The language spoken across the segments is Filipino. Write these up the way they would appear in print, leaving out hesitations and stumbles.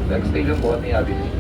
Next station po, Atty. Avenue.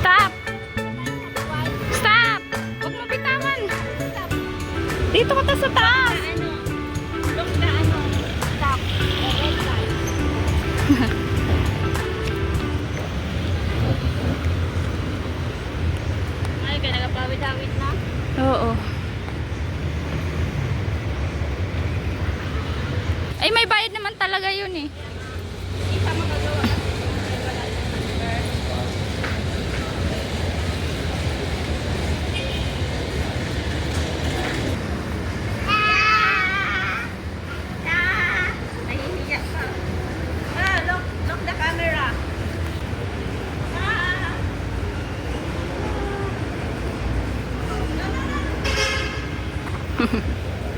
Stop! Stop! Huwag mo bitawan. Dito ka ta sa taas. Stop. Ay, kaya nagapawid-awid na. Oo. Ay, may bayad naman talaga yun eh. Isa magagawa. Nahihiya ka. Lock the camera.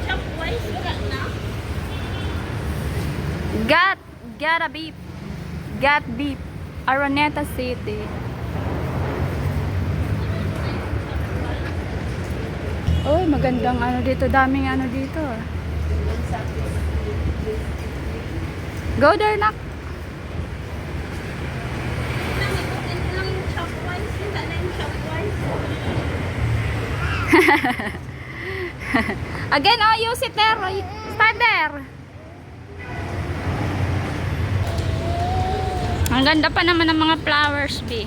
Chopwise ka na. Gotta beep. Got beep. Araneta City. Uy, magandang ano dito. Daming ano dito. Go there, nak. Ikutin ko lang yung chopwise. Hindi na yung chopwise. Again, oh, use it there. Start there. Ang ganda pa naman ng mga flowers, B.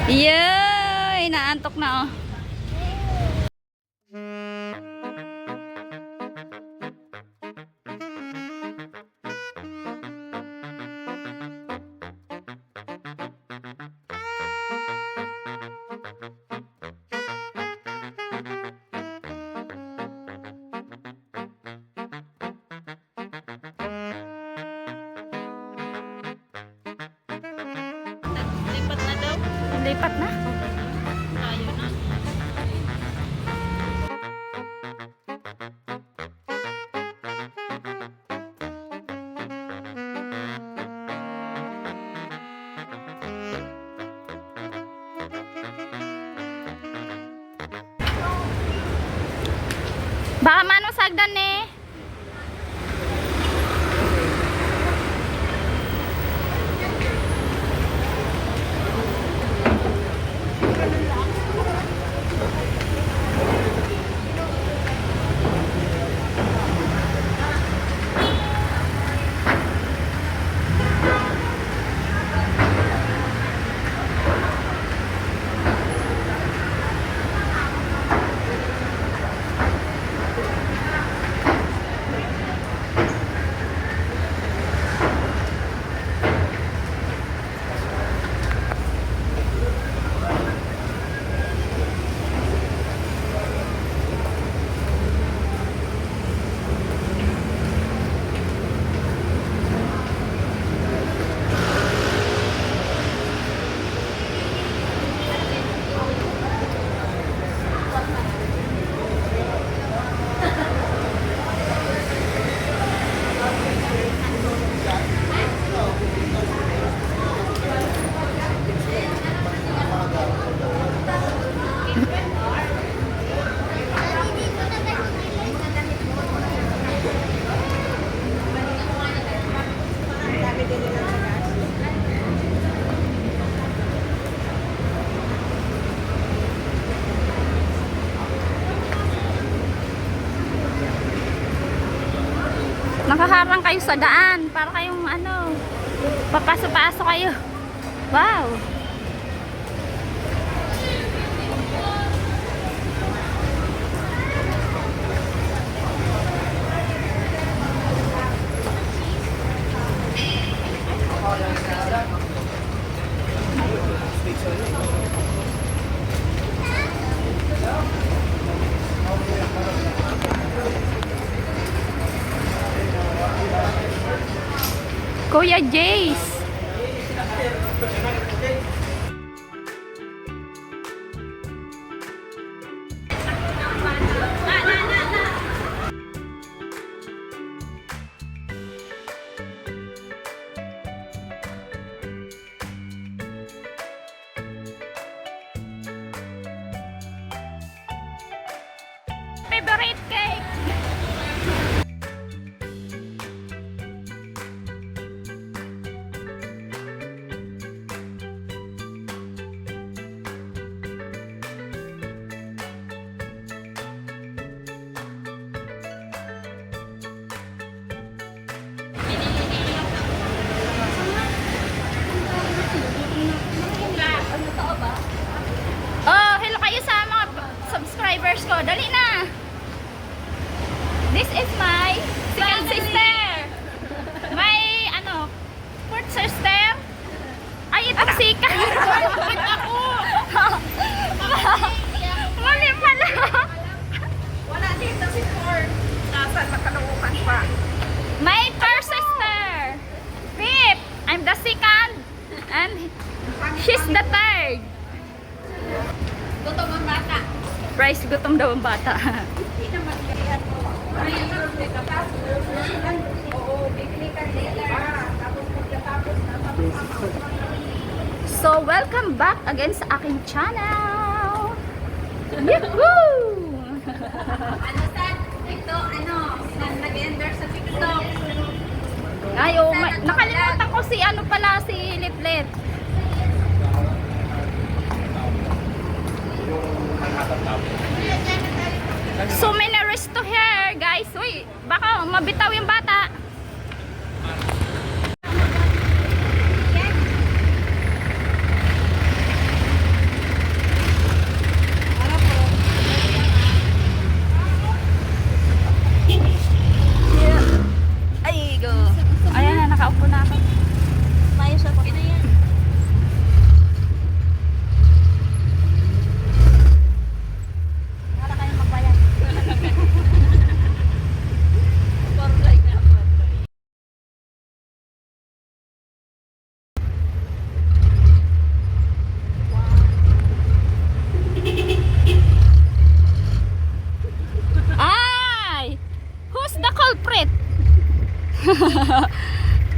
Yay! Naantok na, oh. Lipat na daw. Lipat na. Tayo na. Baka manong sagdan eh. Makaharang kayo sa daan. Para kayong ano, papasok-pasok kayo. Wow! Kuya Jace. Favorite cake. Oh, hello kayo sa mga subscribers ko. Dali na. This is my second sister. My ano, fourth sister. Ay, ito si Sika. Ako. Mali pala. Wala dito si Ford. Nasaan makaluukan pa? My first sister. Fifth. I'm the second. And she's the third. Gutom ang bata. Price gutom daw ang bata. Hindi naman kaya mo. Ayun na rin kapatid. Oo, bibili ka nila. Tapos pagkatapos na So, welcome back again sa aking channel. Yahoo! ano sad? Ito, ano, nag-ender sa TikTok. Ay, oh, nakalimutan ko si ano pala, si Liplet. So many risks to here, guys. Uy, baka mabitaw yung bata. Ay, go. Ayan na, nakaupo na ako. Mayos ako. Para kayo magbayad. Ay! Who's the culprit?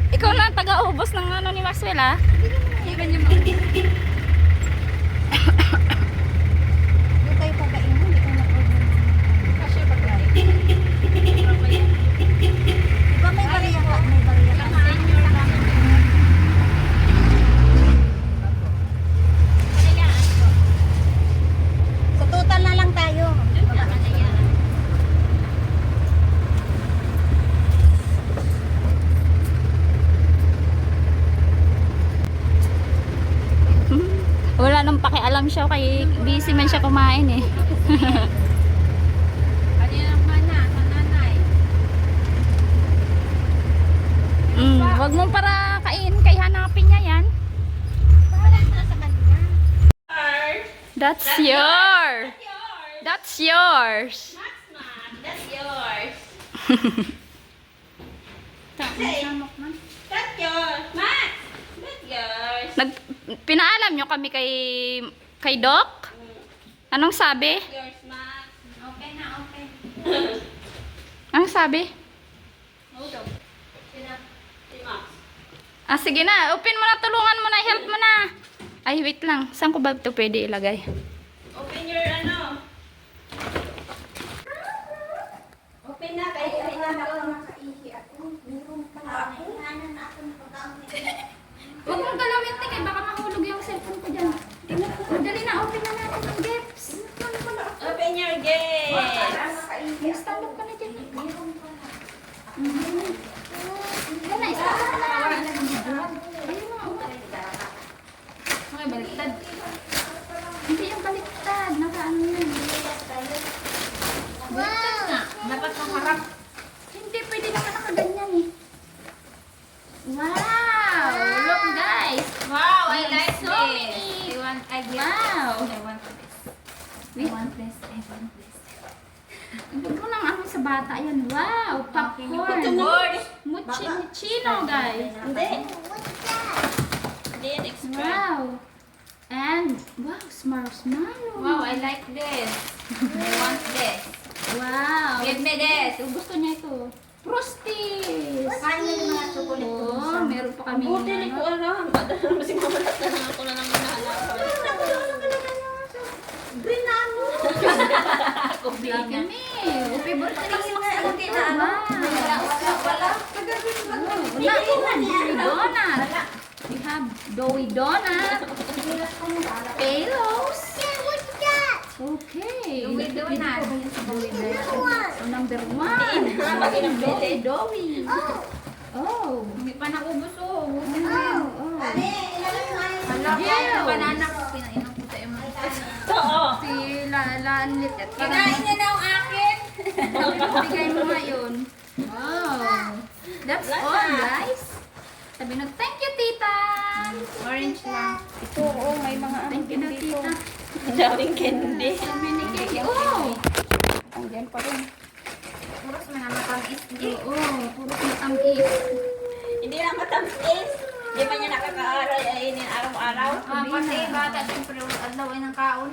Ikaw na ang taga-ubos ng ano ni Maxwell, ha? Iban niya mga. Hindi tayo pagain mo, hindi tayo mag-order. Kasi pagkain. Diba may bariya ka? May bariya ka. Sa total na lang tayo. Wala nang pakialam siya kay busy man siya kumain eh. Ano yung mana sa nanay? Wag mo para kain kay hanapin niya yan. Wala na sa kanya. That's yours. That's yours. That's yours. That's yours. Max! That's yours. Pinaalam nyo kami kay Doc? Anong sabi? Yours, Max. Okay na, okay. Anong sabi? Hold on. Si Max. Ah, sige na. Open mo na, tulungan mo na, help mo na. Ay, wait lang. Saan ko ba ito pwede ilagay? Open your ano. Open na, kaya ako nakaihi ako. Meron pa ako. Nanan na ako ng pagkakamit. Huwag mong galawin, Tik. Baka mahulog yung cellphone ko dyan. Dali na, open na natin yung gifts. Open your gate. Stand up ka na dyan. Baliktad nga. Dapat maharap. Hindi, pwede naman nakaganyan eh. Wow! Look guys! Wow, I We have like so this. many. I get Wow. I want this. I want this. I want this. Huwag mo nang ano sa bata yan. Wow! Popcorn! Board. Muchino guys! Hindi. Hindi yan extra. Wow! And, wow, marshmallow! Wow, I like this. I want this. Wow! Give me this. Gusto niya ito. Frosties! Kanin yung mga chocolate ko. Oh, meron pa kami Buti ni ko alam. Kasi mamalat na lang ako na lang hinahalapan. Green na ano? Coffee Lagi niya. kami. Favorite na yung mga Hindi na ano. Wala. Donut. We have doughy donut. Pelos. Okay. Doughy donut. So, number one. Doughy. Oh. Hindi pa nakubos oh. Oh. Hala ko, Yeah. banana ko. Pinainom ko tayo mga. Oo. Si Lalanlit at Kinain niya na ang akin. bigay mo ngayon. Wow. That's all, guys. Sabi na, thank you, tita. Orange lang. Ito, may mga thank you na, tita. Daming candy. So many cake. Oh! Andiyan pa rin. Puros manamatamis. Oo, puro matamis. Hindi na matamis. Hindi man niya nakakaaral ay araw-araw. Kasi bata siyempre adlaw ay ng kaon.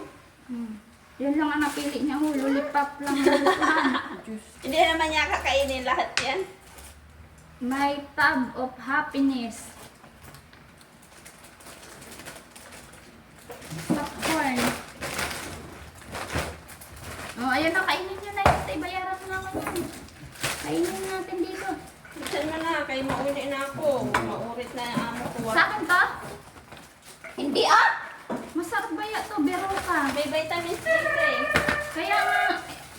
Yan lang ang napili niya. Lollipop lang. Lollipop. Hindi naman niya kakainin lahat yan. My tub of happiness. Popcorn. Oh, ayan na. Kainin nyo na yun. Tay, bayaran mo naman yun. Kainin natin dito. Saan mo na? Kaya mauli na ako. Maurit na yung amo ko. Sa akin to? Hindi ah! Masarap ba yan to? Bero ka. May vitamin C eh. Kaya nga.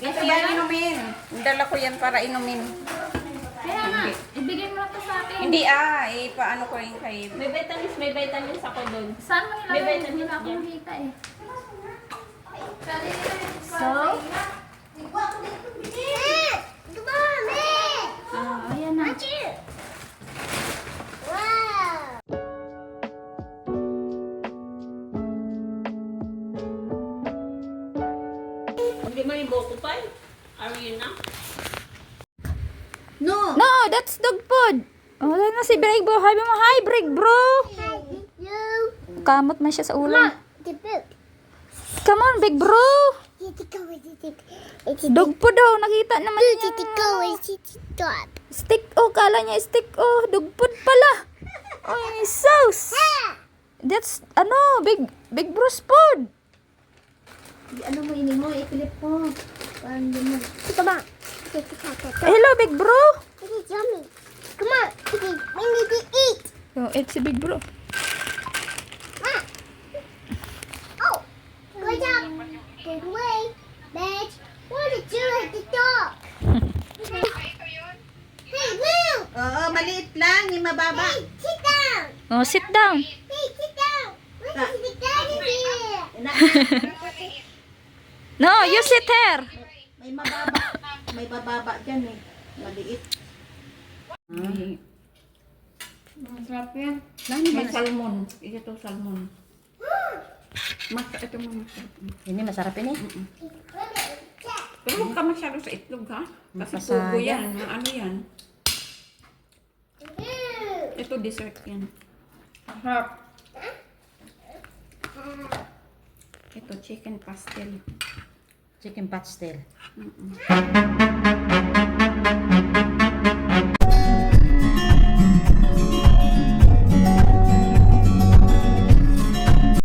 Ito yan inumin. Dala ko yan para inumin. Kaya nga. Ibigay mo na to sa akin. Hindi ah. Paano ko rin kayo? May vitamins ako doon. Saan mo May nilagay? vitamins Wala akong yan. nakita eh. So, ayan na. Hindi mo yung boto pa eh. Are you na? No, that's dog food. Oh, wala na si Break Bro. Habi mo, hi Break Bro. Kamot man siya sa ulo. Come on, Big Bro. Dog food daw. Nakita naman niya. Stick. Oh, kala niya stick. Oh, dog food pala. Ay, sauce. That's, Big Bro's food. Ano mo, ini mo, iklip mo. Parang din mo. Hello, Big Bro. Come on, we need to eat. Oh, it's si Big Bro. Oh, good job. Good way, Badge. What did you at the top? Hey, move. Oo, maliit lang. Yung mababa. Hey, sit down. Oh, sit down. Hey, sit down. What is the daddy here? No, you sit here. May mababa. May bababa dyan eh. Maliit. Masarap yan. May salmon. Ito salmon. Ito mo masarap. Hindi, masarap yun eh. Pero huwag ka masyado sa itlog ha. Kasi Masayang. pugo yan. Ano yan? Ito dessert yan. Masarap. Ito chicken pastel. Chicken pastel.